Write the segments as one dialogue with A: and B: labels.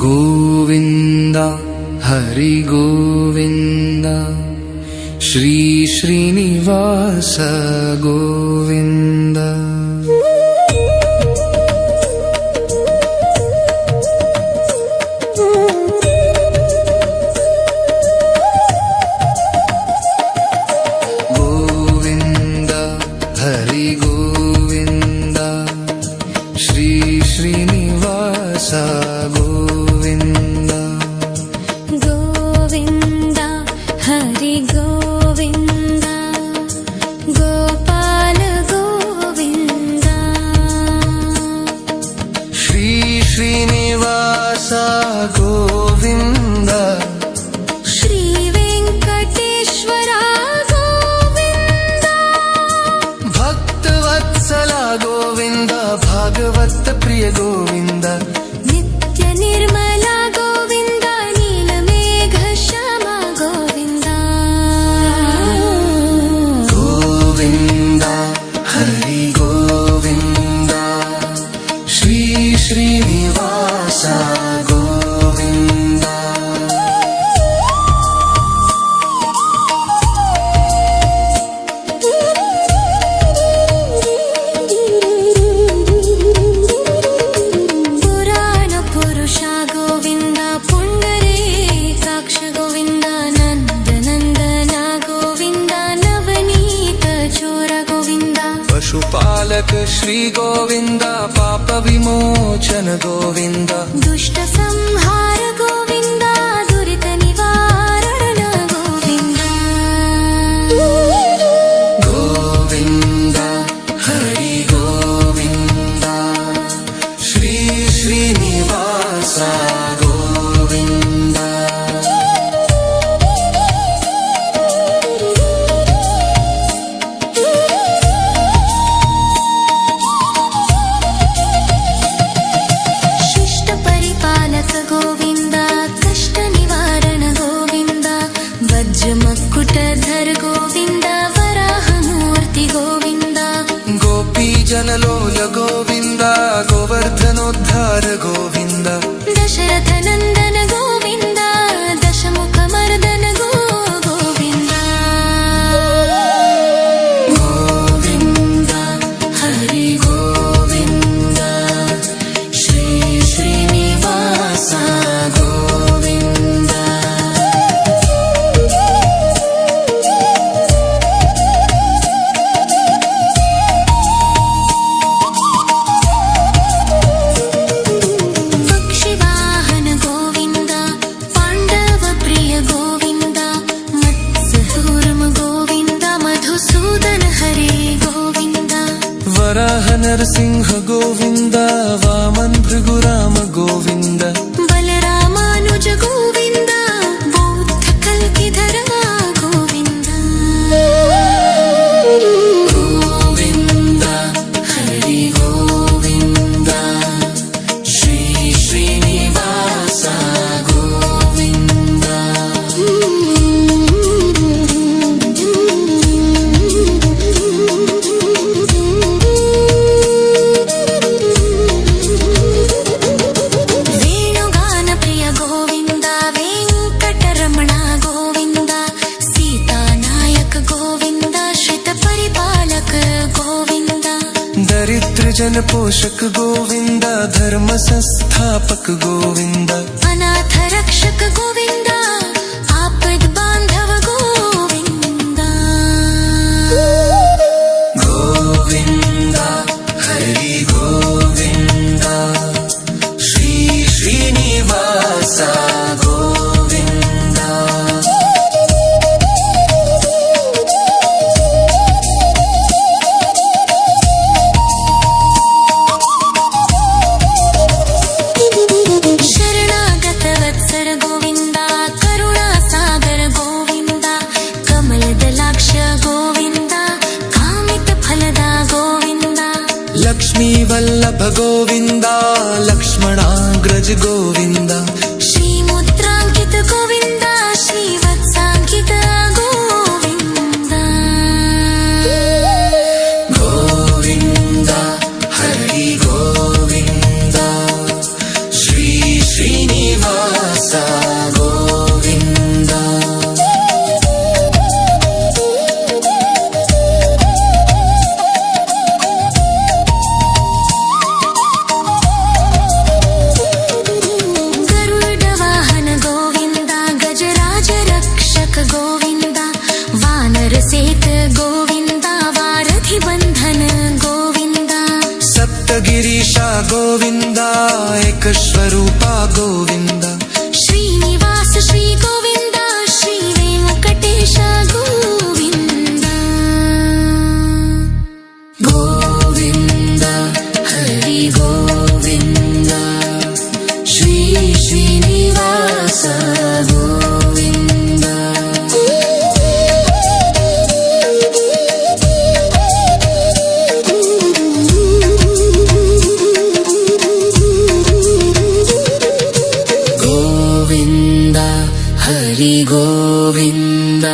A: ಗೋವಿಂದ ಹರಿ ಗೋವಿಂದ ಶ್ರೀ ಶ್ರೀನಿವಾಸ ಗೋವಿಂದ. ಗೋವಿಂದ ಹರಿ ಗೋವಿಂದ ಶ್ರೀ ಶ್ರೀನಿವಾಸ ಗೋವಿಂದ.
B: ಗೋವಿಂದ ಹರಿ ಗೋವಿಂದ ಗೋಪಾಲ ಗೋವಿಂದ
A: ಶ್ರೀ ಶ್ರೀನಿವಾಸ ಗೋವಿಂದ
B: ಶ್ರೀ ವೆಂಕಟೇಶ್ವರ ಗೋವಿಂದ
A: ಭಕ್ತವತ್ಸಲ ಗೋವಿಂದ ಭಾಗವತ ಪ್ರಿಯ ಗೋವಿಂದ.
B: ನಿತ್ಯ ನಿರ್ಮಲ ಗೋವಿಂದ ನೀಲಮೇಘ ಶ್ಯಾಮ ಗೋವಿಂದ.
A: ಗೋವಿಂದ ಹರಿ ಗೋವಿಂದ ಶ್ರೀ ಶ್ರೀನಿವಾಸ ಗೋವಿಂದ.
B: ಪುರಾಣ ಪುರುಷ ಗೋವಿಂದ ಪುಂಡರೀಕಾಕ್ಷ ಗೋವಿಂದ ನಂದ ನಂದನ ಗೋವಿಂದ ನವನೀತ ಚೋರ ಗೋವಿಂದ.
A: ಪಶುಪಾಲಕ ಶ್ರೀ ಗೋವಿಂದ ಪಾಪ ವಿಮೋಚನ ಗೋವಿಂದ.
B: ದುಷ್ಟ ಸಂಹಾರ ಗೋವಿಂದ ದುರಿತ ನಿವಾರಣ ಗೋವಿಂದ.
A: ಗೋವಿಂದ ಹರಿ ಗೋವಿಂದ ಶ್ರೀ ಶ್ರೀನಿವಾಸ ಗೋವಿಂದ.
B: ಶಿಷ್ಟ ಪರಿಪಾಲಕ ಗೋವಿಂದ ಕಷ್ಟ ನಿವಾರಣ ಗೋವಿಂದ. ವಜ್ರ ಮಕ್ಕುಟಧರ ಗೋವಿಂದ ವರಾಹ ಮೂರ್ತಿ ಗೋವಿಂದ.
A: ಗೋಪಿ ಜನಲೋಲ ಗೋವಿಂದ ಗೋವರ್ಧನೋದ್ಧಾರ ಗೋವಿಂದ.
B: ದಶರಥ ನಂದನ ಗೋವಿಂದ ದಶಮುಖ ಮರ್ದನ ಗೋವಿಂದ.
A: ಗೋವಿಂದ ಹರಿ ಗೋವಿಂದ ಶ್ರೀ ಶ್ರೀನಿವಾಸ ಗೋವಿಂದ.
B: ಪಕ್ಷಿವಾಹನ ಗೋವಿಂದ ಪಾಂಡವ ಪ್ರಿಯ ಗೋವಿಂದ. ಮತ್ಸ್ಯಕೂರ್ಮ ಗೋವಿಂದ ಮಧುಸೂದನ ಹರೇ ಗೋವಿಂದ.
A: ವರಾಹ ನರಸಿಂಹ ಗೋವಿಂದ ವಾಮನ್ ಭೃಗುರಾಮ ಗೋವಿಂದ.
B: ಬಲರಾಮಾನುಜ ಗೋವಿಂದ ಬೌದ್ಧ ಕಲ್ಕಿಧರ ಗೋವಿಂದ.
A: ಗೋವಿಂದ ಹರಿ ಗೋವಿಂದ ಶ್ರೀ ಶ್ರೀನಿವಾಸ ಗೋವಿಂದ.
B: ವೇಣುಗಾನ ಪ್ರಿಯ ಗೋವಿಂದ ವೆಂಕಟರಮಣ ಗೋವಿಂದ. ಸೀತಾನಾಯಕ ಗೋವಿಂದ ಶ್ರಿತ ಪರಿಪಾಲಕ ಗೋವಿಂದ.
A: ದರಿದ್ರ ಜನ ಪೋಷಕ ಗೋವಿಂದ ಧರ್ಮ ಸಂಸ್ಥಾಪಕ ಗೋವಿಂದ.
B: ಅನಾಥ ರಕ್ಷಕ ಗೋವಿಂದ ಆಪದ್ ಬಾಂಧವ ಗೋವಿಂದ.
A: ಗೋವಿಂದ ಹರಿ ಗೋವಿಂದ ಶ್ರೀ ಶ್ರೀನಿವಾಸ ಗೋವಿಂದ.
B: ಶರಣಾಗತ ವತ್ಸರ ಗೋವಿಂದ
A: वल्लभ गोविन्द लक्ष्मणाग्रज गोविन्द
B: श्रीमुद्राङ्कित गोविन्द श्रीवत्साङ्कित गोविन्द
A: गोविन्द हरि गोविन्द श्री श्रीनिवास गोविन्द
B: गरुडवाहन गोविन्द गजराज रक्षक गोविन्द वानरसेत गोविन्द वारधि बन्धन गोविन्द
A: सप्तगिरीशा गोविन्द एक स्वरूपा गोविन्द
B: श्रीनिवास श्री गोविन्द श्री वेङ्कटेश गोविन्द
A: गोविन्द हरि गोविन्द श्री श्रीनिवास गोविन्द गोविन्द हरि गोविन्द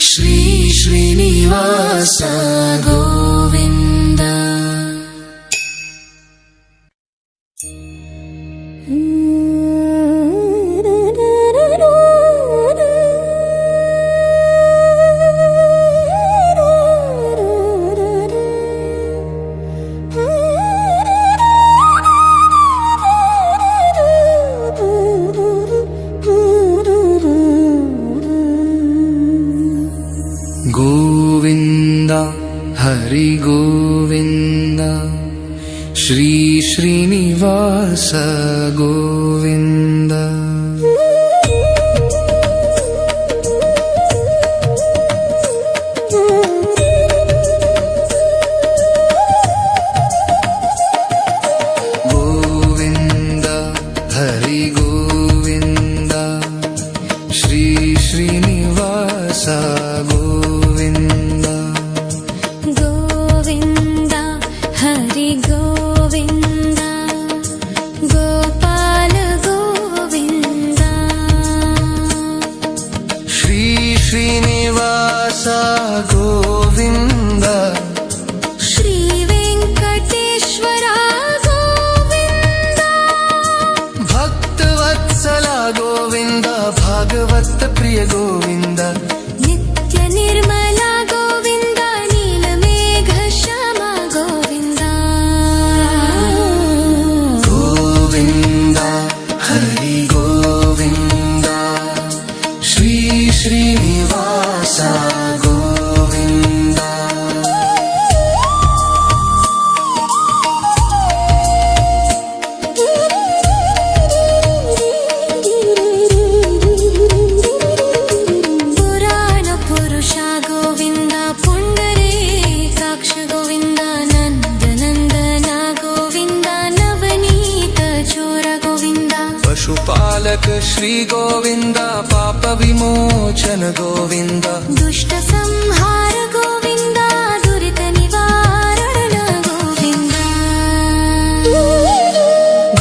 A: श्री श्रीनिवास गोविन्द गोविन्द हरि गोविन्द श्री श्रीनिवास गोविन्द गोविन्द हरि गोविन्द श्री श्रीनिवास गोविन्द
B: गोविन्द हरि गोविन्द गोपाल गोविन्द
A: श्री श्रीनिवास गोविन्द
B: श्री वेङ्कटेश्वर गोविन्द
A: भक्तवत्सला गोविन्द भागवत प्रिय गोविन्द
B: नित्य निर्मला गोविन्द नीलमेघ श्यामा गोविन्द
A: गोविन्द हरि गोविन्द श्री श्रीनिवास गोविन्द
B: पुराण पुरुष गोविन्द पुण्डरीकाक्ष गोविन्द नन्दनन्दन गोविन्द नवनीत चोर गोविन्द
A: पशुपालक श्री गोविन्द पाप विमोचन गोविन्द
B: दुष्ट संहार गोविन्द दुरित निवारण गोविन्द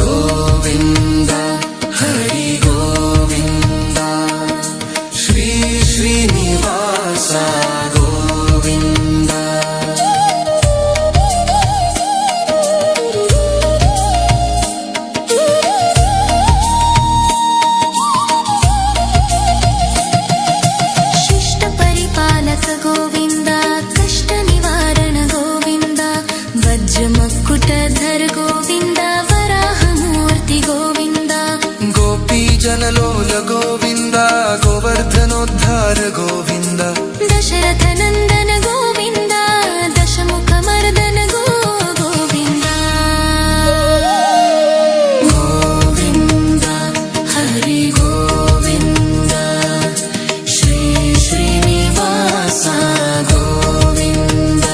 A: गोविन्द हरि गोविन्द श्री श्रीनिवास गोविन्द
B: शिष्ट परिपालक गोविन्द कष्ट निवारण गोविन्द वज्रमकुटधर गोविन्द वराहमूर्ति गोविन्द
A: गोपी जनलोल गोविन्द गोवर्धनोद्धार गोविन्द
B: दशरथ नन्दन गोविन्द दशमुख मर्दन गोविन्द
A: गोविन्द हरि गोविन्द श्री श्रीनिवास गोविन्द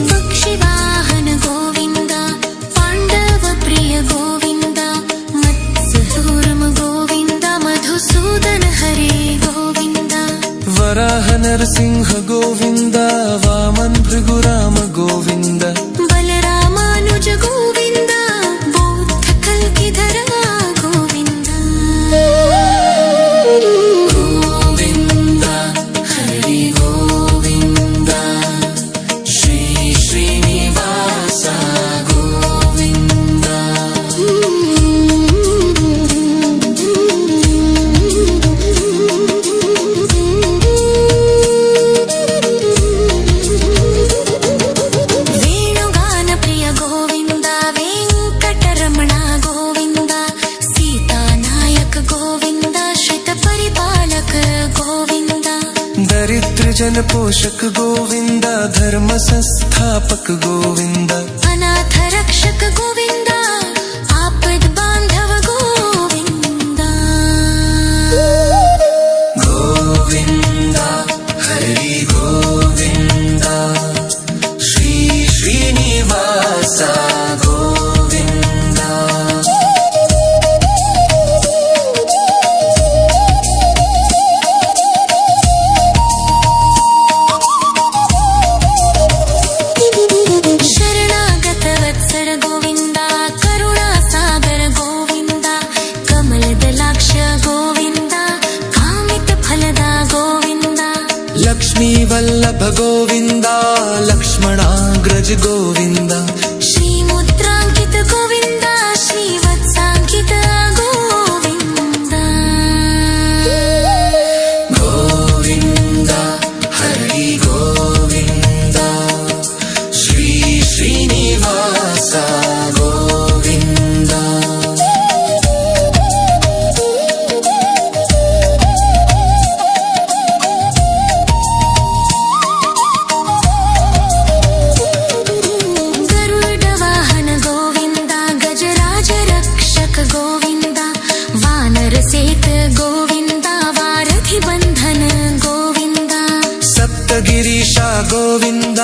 B: पक्षिवाहन गोविन्द
A: ಗೋವಿಂದ ವಾಮನ್ ಭೃಗುರಾಮ ಗೋವಿಂದ
B: ಬಲರಾಮಾನುಜ ಗೋವಿಂದ ಬೌದ್ಧ ಕಲ್ಕಿಧರ ಗೋವಿಂದ
A: ಗೋವಿಂದ ಹರಿ ಗೋವಿಂದ ಶ್ರೀ ಶ್ರೀನಿವಾಸ ಗೋವಿಂದ
B: ವೇಣುಗಾನ ಪ್ರಿಯ ಗೋವಿಂದ ವೆಂಕಟರಮಣ ಗೋವಿಂದ ಸೀತಾನಾಯಕ ಗೋವಿಂದ ಶ್ರಿತ ಪರಿಪಾಲಕ ಗೋವಿಂದ
A: दरिद्र जन पोषक गोविंद धर्म संस्थापक गोविंद
B: अनाथ रक्षक गोविंद आपद बांधव गोविंद
A: गोविंद हरि गोविंद श्री श्रीनिवास गोविंद
B: ಶರಣಾಗತ ವತ್ಸಲ ಗೋವಿಂದ ಕರುಣಾ ಸಾಗರ ಗೋವಿಂದ ಕಮಲದಲಾಕ್ಷ ಗೋವಿಂದ ಕಾಮಿತ ಫಲದ ಗೋವಿಂದ
A: लक्ष्मी वल्लभ गोविंद लक्ष्मणाग्रज गोविंद
B: ಶ್ರೀ ಮುದ್ರಾಂಕಿತ ಗೋವಿಂದ ಶ್ರೀವತ್ಸಾಂಕಿತ ಗೋವಿಂದ
A: गोविंद हरि गोविंद श्री श्रीनिवास गोविंद
B: ಗರುಡ ವಾಹನ ಗೋವಿಂದ ಗಜರಾಜ ರಕ್ಷಕ ಗೋವಿಂದ ವಾನರ ಸೇತ ಗೋವಿಂದ ವಾರಧಿ ಬಂಧನ ಗೋವಿಂದ
A: सप्तगिरीश गोविंद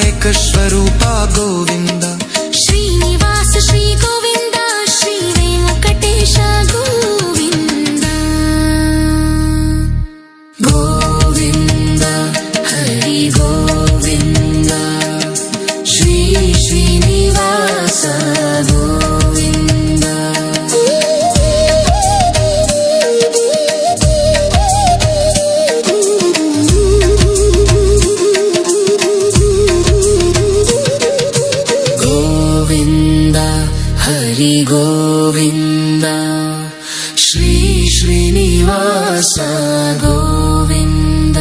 A: एक स्वरूपा गोविंद
B: ಶ್ರೀನಿವಾಸ ಶ್ರೀ ಗೋವಿಂದ ಶ್ರೀ ವೆಂಕಟೇಶ ಗೋವಿಂದ
A: गोविंद हरि गोविंद श्री श्रीनिवास गोविंद गोविंद हरि गोविंद श्री श्रीनिवास गोविंद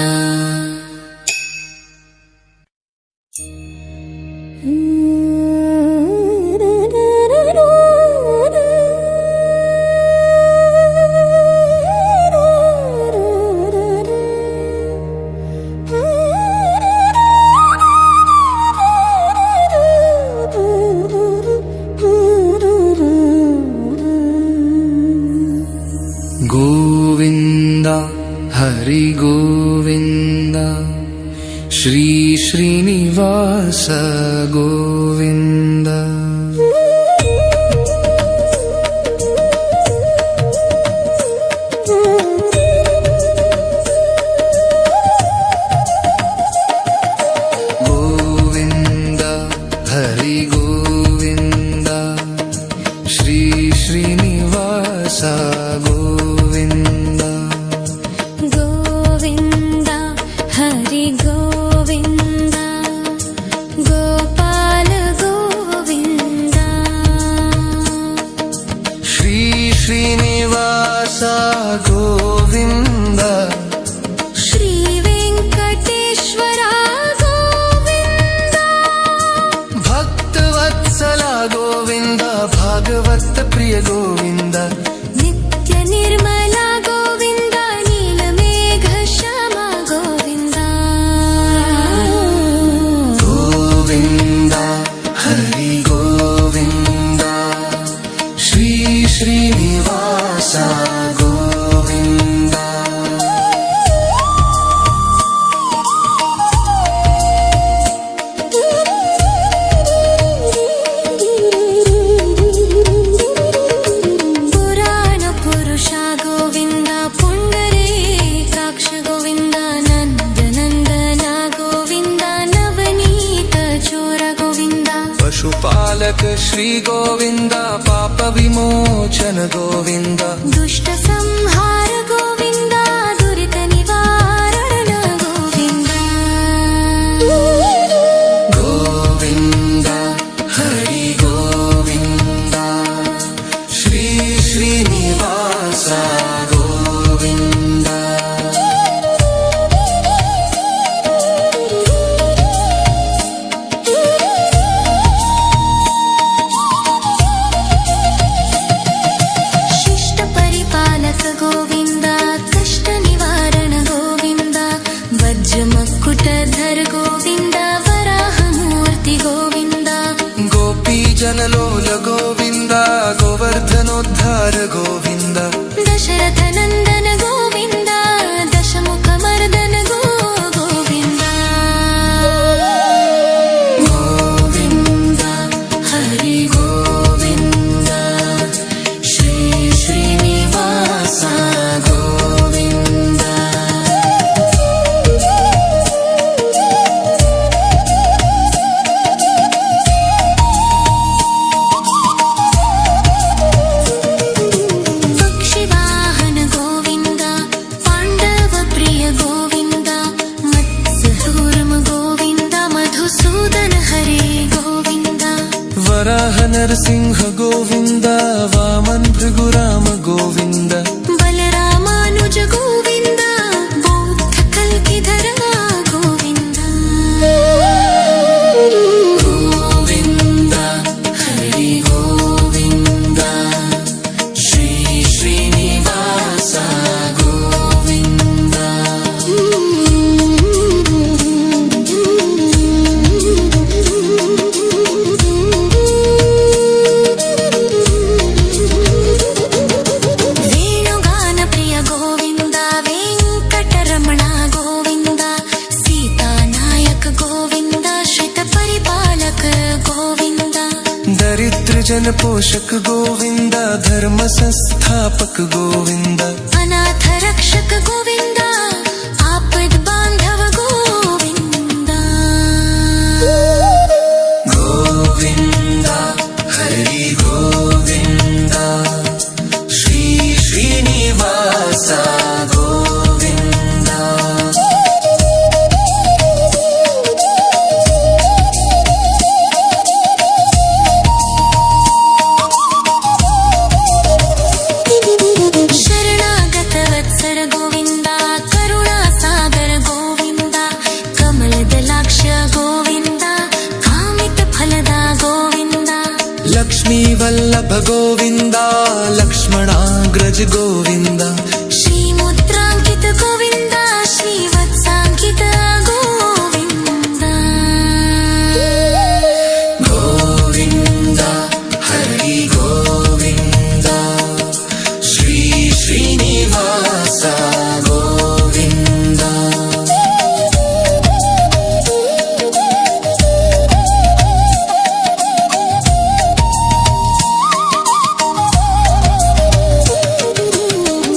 A: गोविंद हरि गोविंद श्री श्रीनिवास गोविंद गोविंद हरि गोविंद श्री श्रीनिवास गोविंद
B: ಗೋವಿಂದ ಹರಿ ಗೋವಿಂದ ಗೋಪಾಲ ಗೋವಿಂದ
A: श्री श्रीनिवास गोविंद
B: ಶ್ರೀ ವೆಂಕಟೇಶ್ವರ ಗೋವಿಂದ
A: भक्तवत्सला गोविंद भागवत प्रिय गोविंद
B: ನಿತ್ಯ ನಿರ್ಮಲ ಗೋವಿಂದ ನೀಲಮೇಘ ಶ್ಯಾಮ ಗೋವಿಂದ
A: गोविंद हरि गोविंद श्री श्रीनिवास गोविंद
B: ಗೋವಿಂದ ಪುಂಡರೀಕಾಕ್ಷ ಗೋವಿಂದ ನಂದನಂದನ
A: पशुपालक श्री गोविंद पाप विमोचन गोविंद
B: दुष्ट संहार गोविंद दुरित निवारण गोविंद
A: गोविंद हरि गोविंद श्री श्रीनिवास गोविंद
B: शिष्ट परिपालक गोविंद कष्ट निवारण गोविंद वज्र मकुटधर गोविंद वराह मूर्ति गोविंद
A: गोपी जनलोल गोविंद गोवर्धनोद्धार गोविंद
B: दशरथ नंदन गोविंद दशमुख मर्दन गोविंद
A: गोविंद हरि गोविंद श्री श्रीनिवास गोविंद
B: पक्षिवाहन गोविंद पांडव प्रिय गोविंद मत्स्यकूर्म गोविंद मधुसूदन हरे गोविंद
A: वराह नरसिंह गोविंद वामन भृगुराम गोविंद
B: बलरामानुज गोविंद बौद्ध कल्किधर गोविंद
A: गोविंद हरि गोविंद श्री श्रीनिवास गोविंद
B: ವೇಣುಗಾನ ಪ್ರಿಯ ಗೋವಿಂದ ವೆಂಕಟರಮಣ ಗೋವಿಂದ ಸೀತಾನಾಯಕ ಗೋವಿಂದ ಶ್ರಿತ ಪರಿಪಾಲಕ ಗೋವಿಂದ
A: दरिद्र जन पोषक गोविंद धर्म संस्थापक गोविंद
B: अनाथ रक्षक गोविंद आपद बांधव गोविंद
A: गोविंद हरि गोविंद श्री श्रीनिवास गोविंद
B: शरणागत वत्सर गोविंद करुणा सागर गोविंद कमलदलाक्ष गोविंद कामित फलदा गोविंद
A: लक्ष्मी वल्लभ गोविंद लक्ष्मणाग्रज गोविंद
B: श्रीमुद्रांकित गोविंद श्रीवत्सांकित गोविंद
A: गोविंद हरि गोविंद श्री श्रीनिवास गोविंद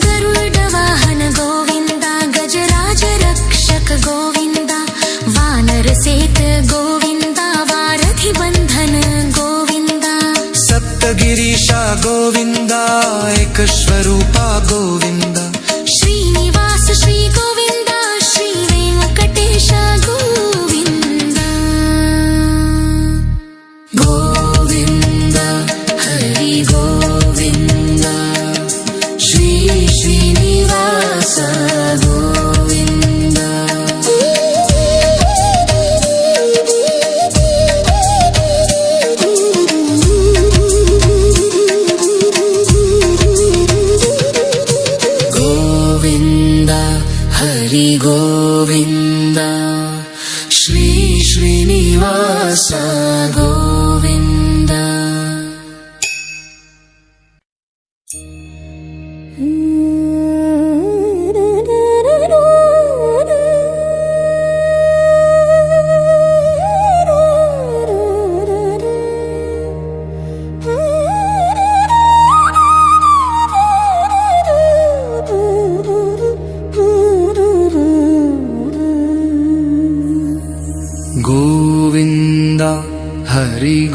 B: गरुड वाहन गोविंद गजराज रक्षक गोविंद वानर सेत गोविंद वारधि बंधन गोविंद
A: सप्तगिरीशा गोविंद एक स्वरूपा गोविंद
B: श्रीनिवास श्री गोविंद श्री वेंकटेश गोविंद
A: गोविंद हरि गोविंद श्री श्रीनिवास गोविंद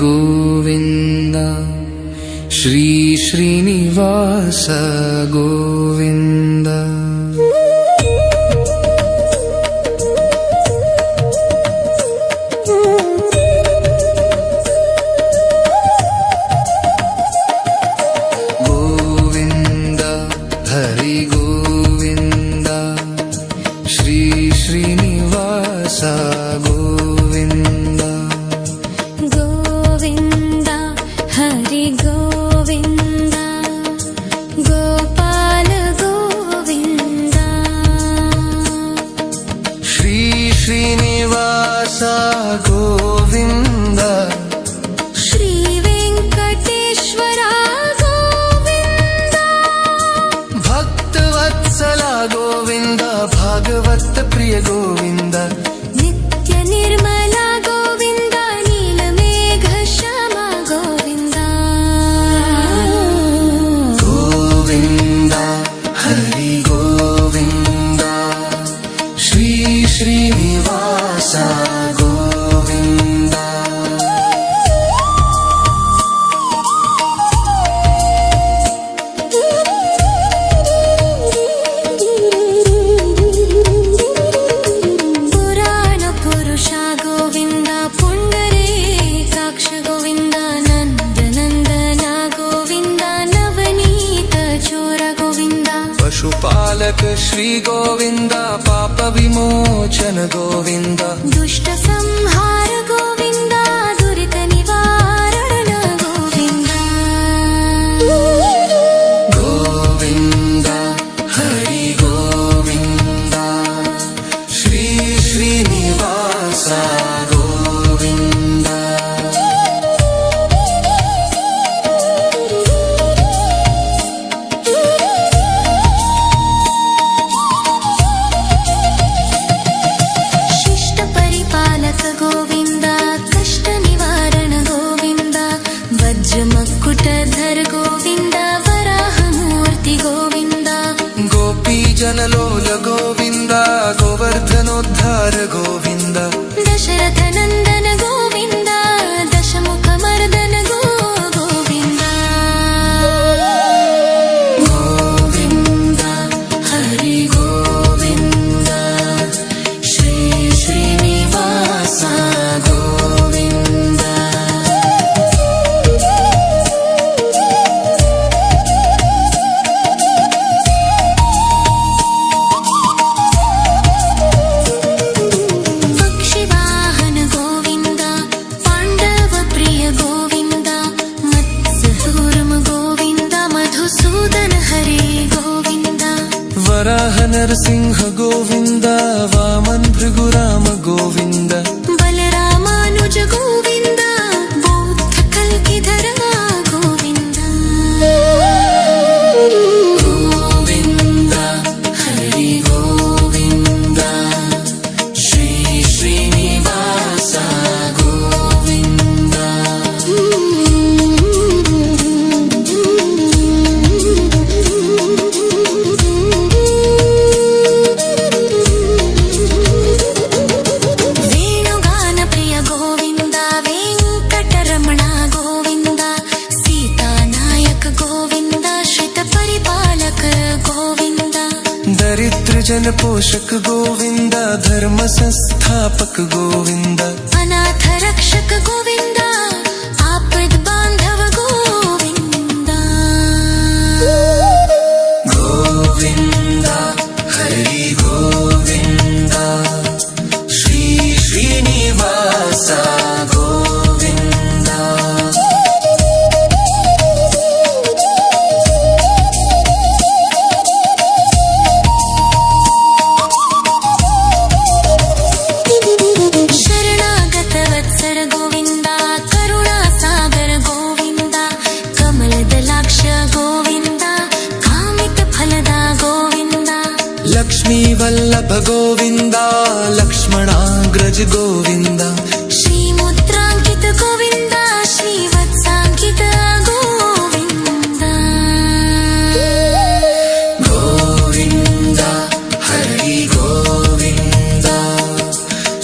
A: ಗೋವಿಂದ ಶ್ರೀ ಶ್ರೀನಿವಾಸ ಗೋವಿಂದ. ಗೋವಿಂದ ಹರಿ ಗೋವಿಂದ ಶ್ರೀ ಶ್ರೀನಿವಾಸ ಗೋವಿಂದ.
B: ಗೋವಿಂದ ಹರಿ ಗೋವಿಂದ ಗೋಪಾಲ ಗೋವಿಂದ
A: ಶ್ರೀ ಶ್ರೀನಿವಾಸ ಗೋವಿಂದ
B: ಶ್ರೀ ವೆಂಕಟೇಶ್ವರ ಗೋವಿಂದ
A: ಭಕ್ತವತ್ಸಲ ಗೋವಿಂದ ಭಾಗವತ ಪ್ರಿಯ ಗೋವಿಂದ.
B: ನಿತ್ಯ ನಿರ್ಮಲ ಗೋವಿಂದ ನೀಲಮೇಘ ಶ್ಯಾಮ ಗೋವಿಂದ.
A: ಗೋವಿಂದ ಹರಿ ಗೋವಿಂದ ಶ್ರೀ ಶ್ರೀನಿವಾಸ ಗೋವಿಂದ.
B: ಪುರಾಣ ಪುರುಷ ಗೋವಿಂದ ಪುಂಡರೀಕಾಕ್ಷ ಗೋವಿಂದ ನಂದನಂದನ ಗೋವಿಂದ ನವನೀತ ಚೋರ ಗೋವಿಂದ.
A: ಪಶುಪಾಲಕ ಶ್ರೀ ಗೋವಿಂದ ಪಾಪ ವಿಮೋಚನ ಗೋವಿಂದ.
B: ದುಷ್ಟ ಸಂಹಾರ ಗೋವಿಂದ ದುರಿತ ನಿವಾರಣ ಗೋವಿಂದ.
A: ಗೋವಿಂದ ಹರಿ ಗೋವಿಂದ ಶ್ರೀ ಶ್ರೀನಿವಾಸ ಗೋವಿಂದ.
B: ಶಿಷ್ಟ ಪರಿಪಾಲಕ ಗೋವಿಂದ ಕಷ್ಟ ನಿವಾರಣ ಗೋವಿಂದ. ವಜ್ರ ಮಕ್ಕುಟಧರ ಗೋವಿಂದ ವರಾಹ ಮೂರ್ತಿ ಗೋವಿಂದ.
A: ಗೋಪಿ ಜನಲೋಲ ಗೋವಿಂದ ಗೋವರ್ಧನೋದ್ಧಾರ ಗೋವಿಂದ.
B: ದಶರಥ ನಂದನ ಗೋವಿಂದ ದಶಮುಖ ಮರ್ದನ ಗೋವಿಂದ.
A: ಗೋವಿಂದ ಹರಿ ಗೋವಿಂದ ಶ್ರೀ ಶ್ರೀನಿವಾಸ ಗೋವಿಂದ.
B: ಪಕ್ಷಿವಾಹನ ಗೋವಿಂದ ಪಾಂಡವ ಪ್ರಿಯ ಗೋವಿಂದ. ಮತ್ಸ್ಯೂರ್ಮ ಗೋವಿಂದ ಮಧುಸೂದನ ಹರಿ ಗೋವಿಂದ.
A: ವರಾಹ ನರಸಿಂಹ ಗೋವಿಂದ ವಾಮನ್ ಭೃಗುರಾಮ ಗೋವಿಂದ.
B: ಬಲರಾಮಾನುಜ ಗೋವಿಂದ ಬೌದ್ಧ ಕಲ್ಕಿಧರ ಗೋವಿಂದ.
A: ಗೋವಿಂದ ಹರಿ ಗೋವಿಂದ ಶ್ರೀ ಶ್ರೀನಿವಾಸ ಗೋವಿಂದ.
B: ವೇಣುಗಾನ ಪ್ರಿಯ ಗೋವಿಂದ ವೆಂಕಟರಮಣ ಗೋವಿಂದ. ಸೀತಾನಾಯಕ ಗೋವಿಂದ ಶ್ರಿತ ಪರಿಪಾಲಕ ಗೋವಿಂದ.
A: ದರಿದ್ರ ಜನ ಪೋಷಕ ಗೋವಿಂದ ಧರ್ಮ ಸಂಸ್ಥಾಪಕ ಗೋವಿಂದ.
B: ಅನಾಥ ರಕ್ಷಕ ಗೋವಿಂದ ಆಪದ್ ಬಾಂಧವ ಗೋವಿಂದ.
A: ಗೋವಿಂದ ಹರಿ ಗೋವಿಂದ ಶ್ರೀ ಶ್ರೀನಿವಾಸ ಗೋವಿಂದ.
B: ಶರಣಾಗತ ವತ್ಸರ ಗೋವಿಂದ ಕರುಣಾ ಸಾಗರ ಗೋವಿಂದ. ಕಮಲದಲಾಕ್ಷ ಗೋವಿಂದ ಕಾಮಿತ ಫಲದ ಗೋವಿಂದ.
A: ಲಕ್ಷ್ಮೀ ವಲ್ಲಭ ಗೋವಿಂದ ಲಕ್ಷ್ಮಣಾಗ್ರಜ ಗೋವಿಂದ.
B: ಶ್ರೀ ಮುದ್ರಾಂಕಿತ ಗೋವಿಂದ ಶ್ರೀವತ್ಸಾಂಕಿತ ಗೋವಿಂದ.
A: ಗೋವಿಂದ ಹರಿ ಗೋವಿಂದ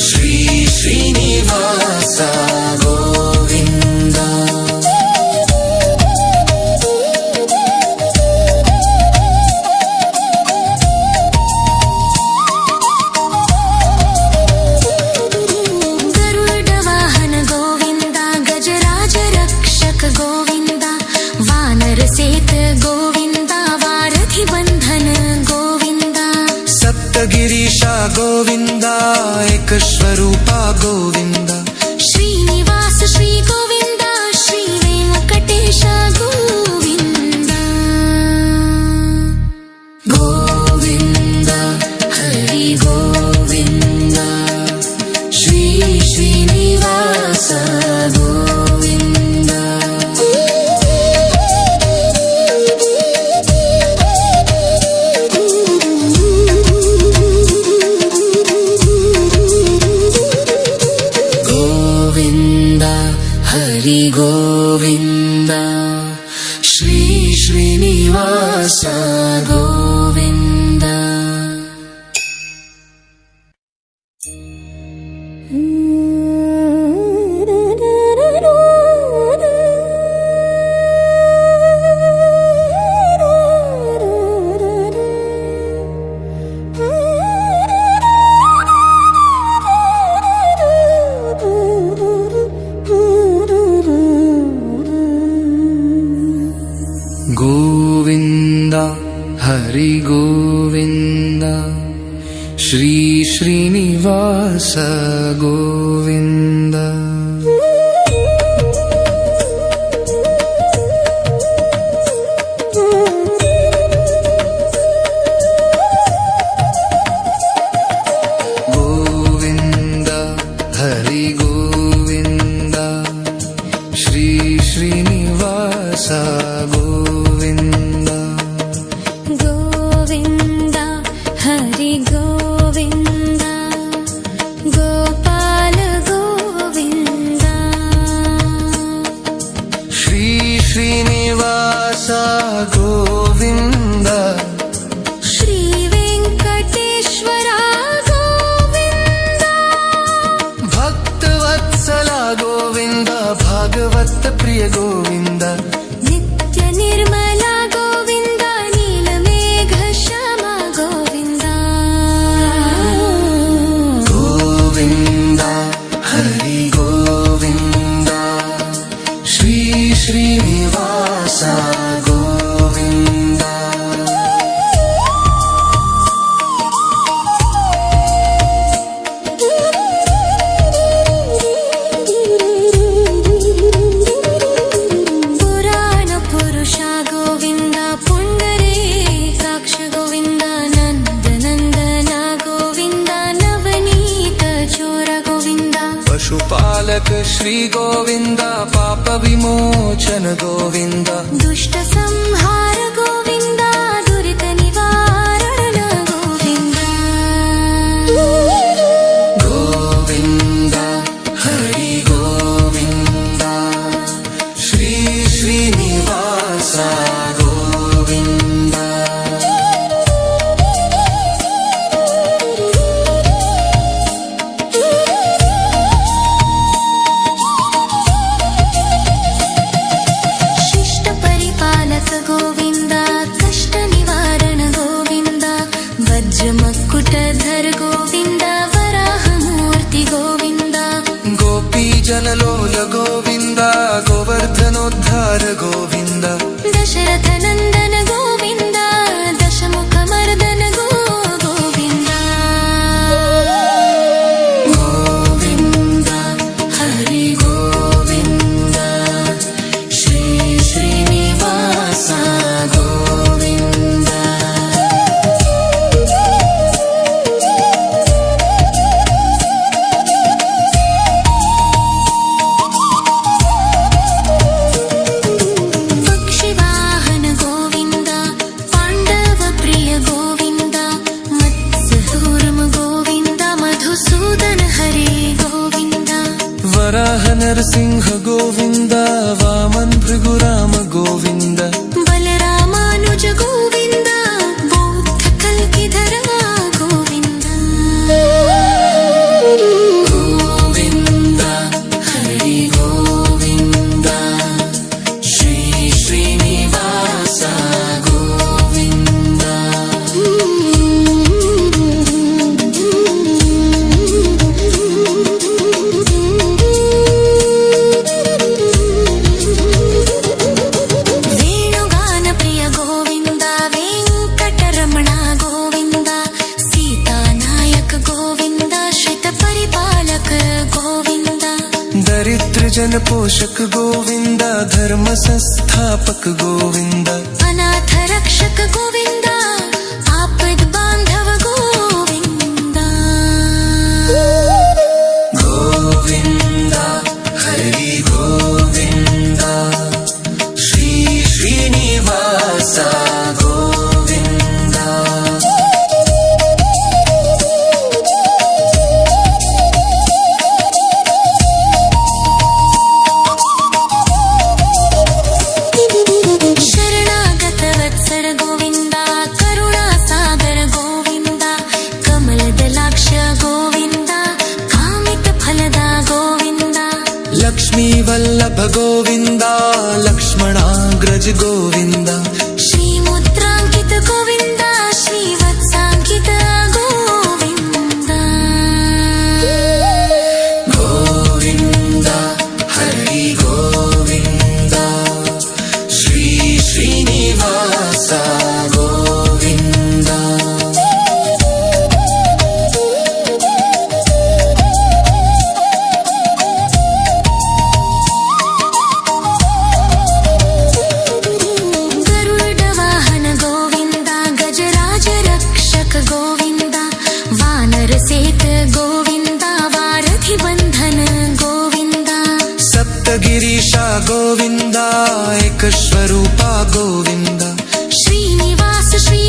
A: ಶ್ರೀ ಶ್ರೀನಿವಾಸ ಗೋವಿಂದ. ವೆಂಕಟೇಶ ಗೋವಿಂದ ಏಕಸ್ವರೂಪ ಗೋವಿಂದ
B: ಶ್ರೀನಿವಾಸ ಶ್ರೀ ಗೋವಿಂದ ಶ್ರೀ ವೆಂಕಟೇಶ ಗೋವಿಂದ
A: ಗೋವಿಂದ ಹರಿ ಗೋವಿಂದ ಶ್ರೀ ಶ್ರೀನಿವಾಸ ಗೋವಿಂದ ಗೋವಿಂದ ಹರಿ ಗೋವಿಂದ ಶ್ರೀ ಶ್ರೀನಿವಾಸ ಗೋವಿಂದ ಗೋವಿಂದ ಹರಿ ಗೋವಿಂದ ಶ್ರೀ ಶ್ರೀನಿವಾಸ ಗೋವಿಂದ ಗೋವಿಂದ ಹರಿ ಗೋವಿಂದ ಶ್ರೀ ಶ್ರೀನಿವಾಸ ಗೋವಿಂದ
B: ಗೋವಿಂದ ಹರಿ ಗೋವಿಂದ ಗೋಪಾಲ ಗೋವಿಂದ
A: ಶ್ರೀ ಶ್ರೀನಿವಾಸ ಗೋವಿಂದ
B: ಶ್ರೀ ವೆಂಕಟೇಶ್ವರ ಗೋವಿಂದ
A: ಭಕ್ತವತ್ಸಲ ಗೋವಿಂದ ಭಾಗವತ ಪ್ರಿಯ ಗೋವಿಂದ
B: ನಿತ್ಯ ನಿರ್ಮಲ ಗೋವಿಂದ ನೀಲಮೇಘ ಶ್ಯಾಮ ಗೋವಿಂದ
A: ಗೋವಿಂದ ಹರಿ ಗೋವಿಂದ ಶ್ರೀ ಶ್ರೀನಿವಾಸ ಗೋವಿಂದ
B: ಪುರಾಣ ಪುರುಷ ಗೋವಿಂದ ಪುಂಡರೀಕಾಕ್ಷ ಗೋವಿಂದ ನಂದನಂದನ ಗೋವಿಂದ ನವನೀತ ಚೋರ ಗೋವಿಂದ
A: ಪಶುಪಾಲಕ ಶ್ರೀ ಗೋವಿಂದ ಪಾಪ ವಿಮೋಚನ ಗೋವಿಂದ
B: ದುಷ್ಟ ಸಂಹಾರ ಗೋವಿಂದ ದುರಿತ ನಿವಾರಣ ಗೋವಿಂದ
A: ಗೋವಿಂದ ಹರಿ ಗೋವಿಂದ ಶ್ರೀ ಶ್ರೀನಿವಾಸ ಗೋವಿಂದ
B: ಶಿಷ್ಟ ಪರಿಪಾಲಕ ಗೋವಿಂದ ಕಷ್ಟ ನಿವಾರಣ ಗೋವಿಂದ ವಜ್ರ ಮಕ್ಕುಟಧರ ಗೋವಿಂದ ವರಾಹ ಮೂರ್ತಿ ಗೋವಿಂದ
A: ಗೋಪಿ ಜನಲೋಲ ಗೋವಿಂದ ಗೋವರ್ಧನೋದ್ಧಾರ ಗೋವಿಂದ पोषक गोविंद धर्म संस्थापक गोविंद
B: अनाथ रक्षक गोविंद आपद बांधव गोविंद
A: गोविंद हरि गोविंद श्री श्रीनिवास गोविंद
B: शरणागत वत्सल गोविंद करुणा सागर गोविंद कमलदलाक्ष गोविंद कामित फलद गोविंद
A: लक्ष्मी वल्लभ गोविंद लक्ष्मणाग्रज गोविंद
B: श्रीमुद्राङ्कित गोविंद श्रीवत्साङ्कित गोविंद
A: गोविंद हरि गोविंद श्री श्रीनिवास गोविंद
B: गरुड वाहन गोविंद गजराज रक्षक गोविंद वानर सेत गोविंद वारधि बंधन गोविंद
A: सप्तगिरीशा गोविंद एक स्वरूपा गोविंद
B: श्रीनिवास श्री